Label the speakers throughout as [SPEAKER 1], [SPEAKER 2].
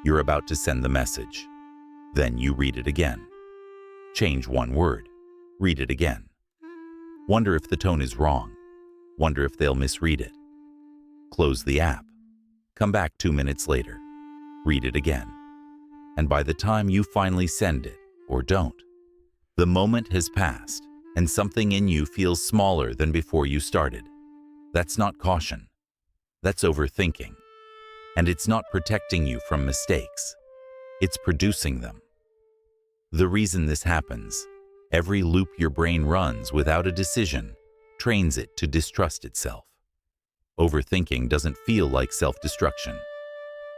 [SPEAKER 1] You're about to send the message. Then you read it again. Change one word. Read it again. Wonder if the tone is wrong. Wonder if they'll misread it. Close the app. Come back 2 minutes later. Read it again. And by the time you finally send it, or don't, the moment has passed and something in you feels smaller than before you started. That's not caution. That's overthinking. And it's not protecting you from mistakes. It's producing them. The reason this happens, every loop your brain runs without a decision trains it to distrust itself. Overthinking doesn't feel like self-destruction.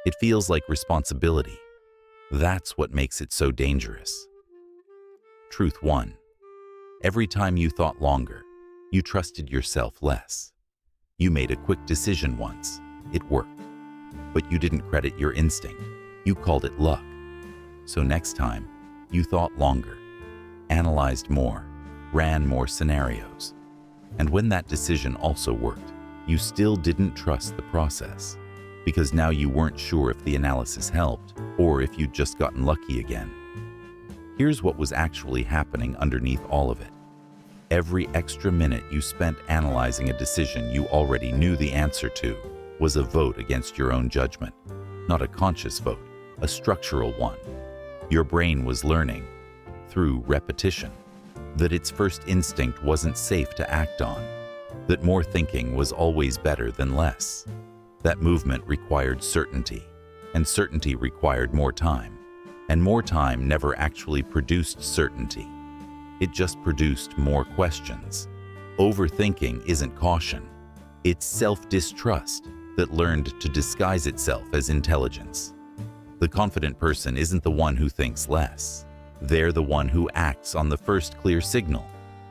[SPEAKER 1] It feels like responsibility. That's what makes it so dangerous. Truth 1. Every time you thought longer, you trusted yourself less. You made a quick decision once. It worked. But you didn't credit your instinct. You called it luck. So next time, you thought longer, analyzed more, ran more scenarios. And when that decision also worked, you still didn't trust the process, because now you weren't sure if the analysis helped or if you'd just gotten lucky again. Here's what was actually happening underneath all of it. Every extra minute you spent analyzing a decision you already knew the answer to was a vote against your own judgment. Not a conscious vote, a structural one. Your brain was learning, through repetition, that its first instinct wasn't safe to act on, that more thinking was always better than less. That movement required certainty, and certainty required more time, and more time never actually produced certainty. It just produced more questions. Overthinking isn't caution. It's self-distrust that learned to disguise itself as intelligence. The confident person isn't the one who thinks less. They're the one who acts on the first clear signal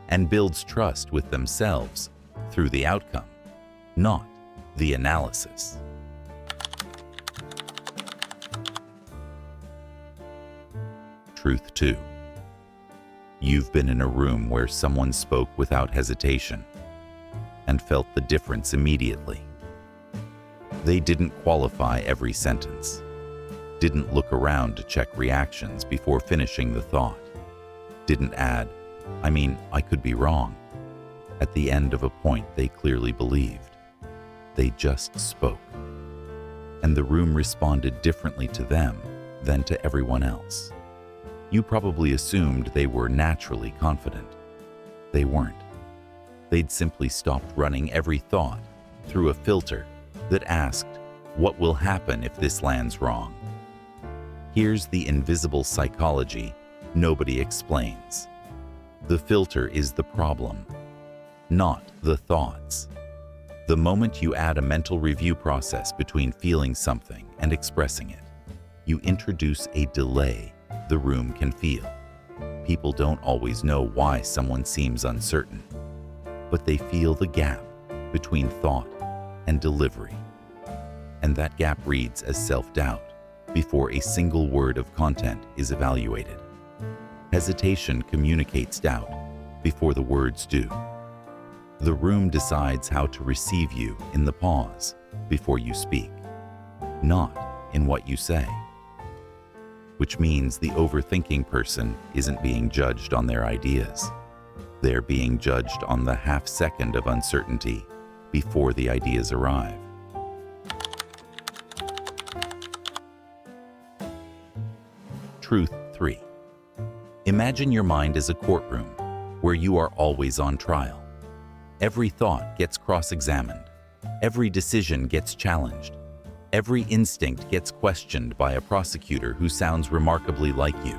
[SPEAKER 1] and builds trust with themselves through the outcome, not the analysis. Truth 2. You've been in a room where someone spoke without hesitation and felt the difference immediately. They didn't qualify every sentence, didn't look around to check reactions before finishing the thought, didn't add, I could be wrong, at the end of a point they clearly believed. They just spoke. And the room responded differently to them than to everyone else. You probably assumed they were naturally confident. They weren't. They'd simply stopped running every thought through a filter that asked, what will happen if this lands wrong? Here's the invisible psychology nobody explains. The filter is the problem, not the thoughts. The moment you add a mental review process between feeling something and expressing it, you introduce a delay the room can feel. People don't always know why someone seems uncertain, but they feel the gap between thought and delivery. And that gap reads as self-doubt before a single word of content is evaluated. Hesitation communicates doubt before the words do. The room decides how to receive you in the pause before you speak, not in what you say. Which means the overthinking person isn't being judged on their ideas. They're being judged on the half-second of uncertainty before the ideas arrive. Truth 3. Imagine your mind as a courtroom where you are always on trial. Every thought gets cross-examined. Every decision gets challenged. Every instinct gets questioned by a prosecutor who sounds remarkably like you,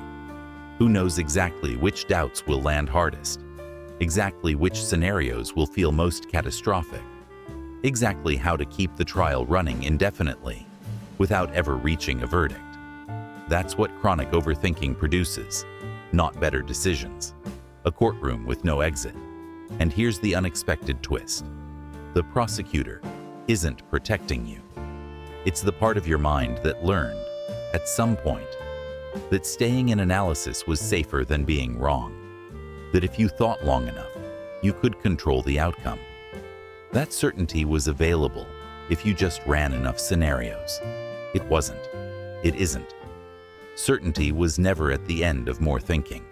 [SPEAKER 1] who knows exactly which doubts will land hardest, exactly which scenarios will feel most catastrophic, exactly how to keep the trial running indefinitely without ever reaching a verdict. That's what chronic overthinking produces, not better decisions. A courtroom with no exit. And here's the unexpected twist. The prosecutor isn't protecting you. It's the part of your mind that learned, at some point, that staying in analysis was safer than being wrong. That if you thought long enough, you could control the outcome. That certainty was available if you just ran enough scenarios. It wasn't. It isn't. Certainty was never at the end of more thinking.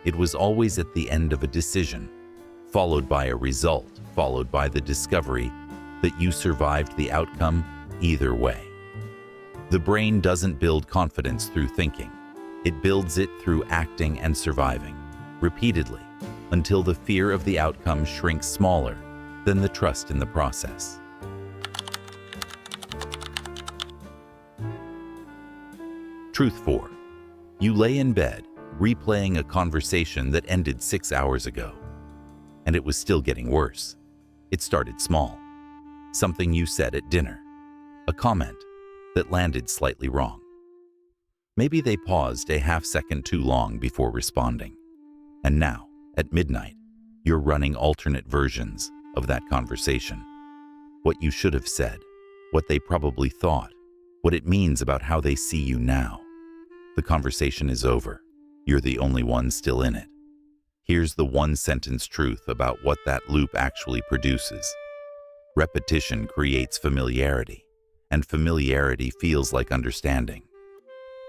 [SPEAKER 1] It was always at the end of a decision, followed by a result, followed by the discovery that you survived the outcome either way. The brain doesn't build confidence through thinking. It builds it through acting and surviving, repeatedly, until the fear of the outcome shrinks smaller than the trust in the process. Truth 4. You lay in bed, replaying a conversation that ended 6 hours ago. And it was still getting worse. It started small. Something you said at dinner. A comment that landed slightly wrong. Maybe they paused a half-second too long before responding. And now, at midnight, you're running alternate versions of that conversation. What you should have said, what they probably thought, what it means about how they see you now. The conversation is over. You're the only one still in it. Here's the one-sentence truth about what that loop actually produces. Repetition creates familiarity, and familiarity feels like understanding.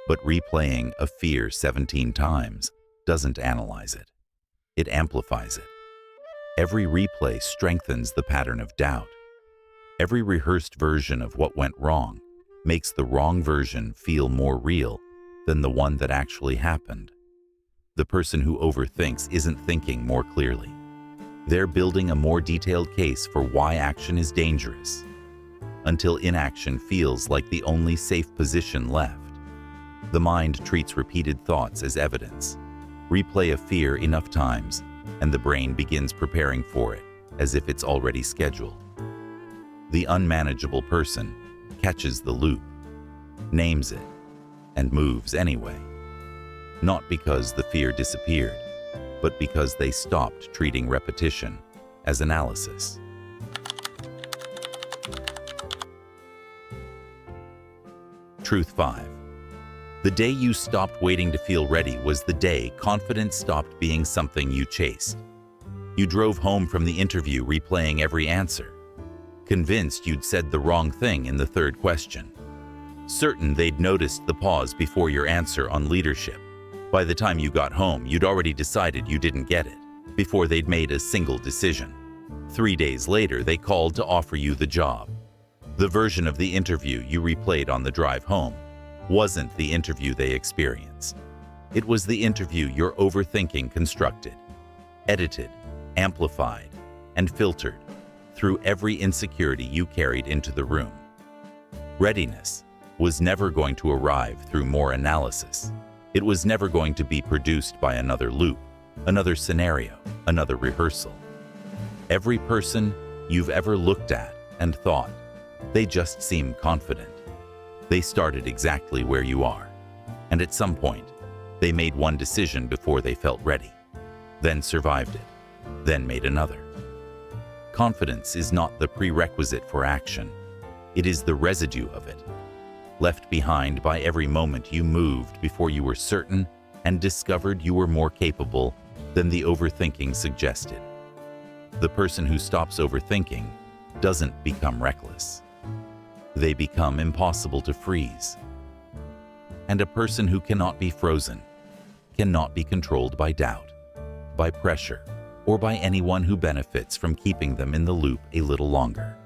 [SPEAKER 1] But replaying a fear 17 times doesn't analyze it. It amplifies it. Every replay strengthens the pattern of doubt. Every rehearsed version of what went wrong makes the wrong version feel more real than the one that actually happened. The person who overthinks isn't thinking more clearly. They're building a more detailed case for why action is dangerous, until inaction feels like the only safe position left. The mind treats repeated thoughts as evidence. Replay a fear enough times, and the brain begins preparing for it as if it's already scheduled. The unmanageable person catches the loop, names it, and moves anyway. Not because the fear disappeared, but because they stopped treating repetition as analysis. Truth 5. The day you stopped waiting to feel ready was the day confidence stopped being something you chased. You drove home from the interview replaying every answer, convinced you'd said the wrong thing in the third question, certain they'd noticed the pause before your answer on leadership. By the time you got home, you'd already decided you didn't get it, before they'd made a single decision. 3 days later, they called to offer you the job. The version of the interview you replayed on the drive home wasn't the interview they experienced. It was the interview your overthinking constructed, edited, amplified, and filtered through every insecurity you carried into the room. Readiness was never going to arrive through more analysis. It was never going to be produced by another loop, another scenario, another rehearsal. Every person you've ever looked at and thought, they just seem confident. They started exactly where you are. And at some point, they made one decision before they felt ready, then survived it, then made another. Confidence is not the prerequisite for action. It is the residue of it, left behind by every moment you moved before you were certain and discovered you were more capable than the overthinking suggested. The person who stops overthinking doesn't become reckless. They become impossible to freeze. And a person who cannot be frozen cannot be controlled by doubt, by pressure, or by anyone who benefits from keeping them in the loop a little longer.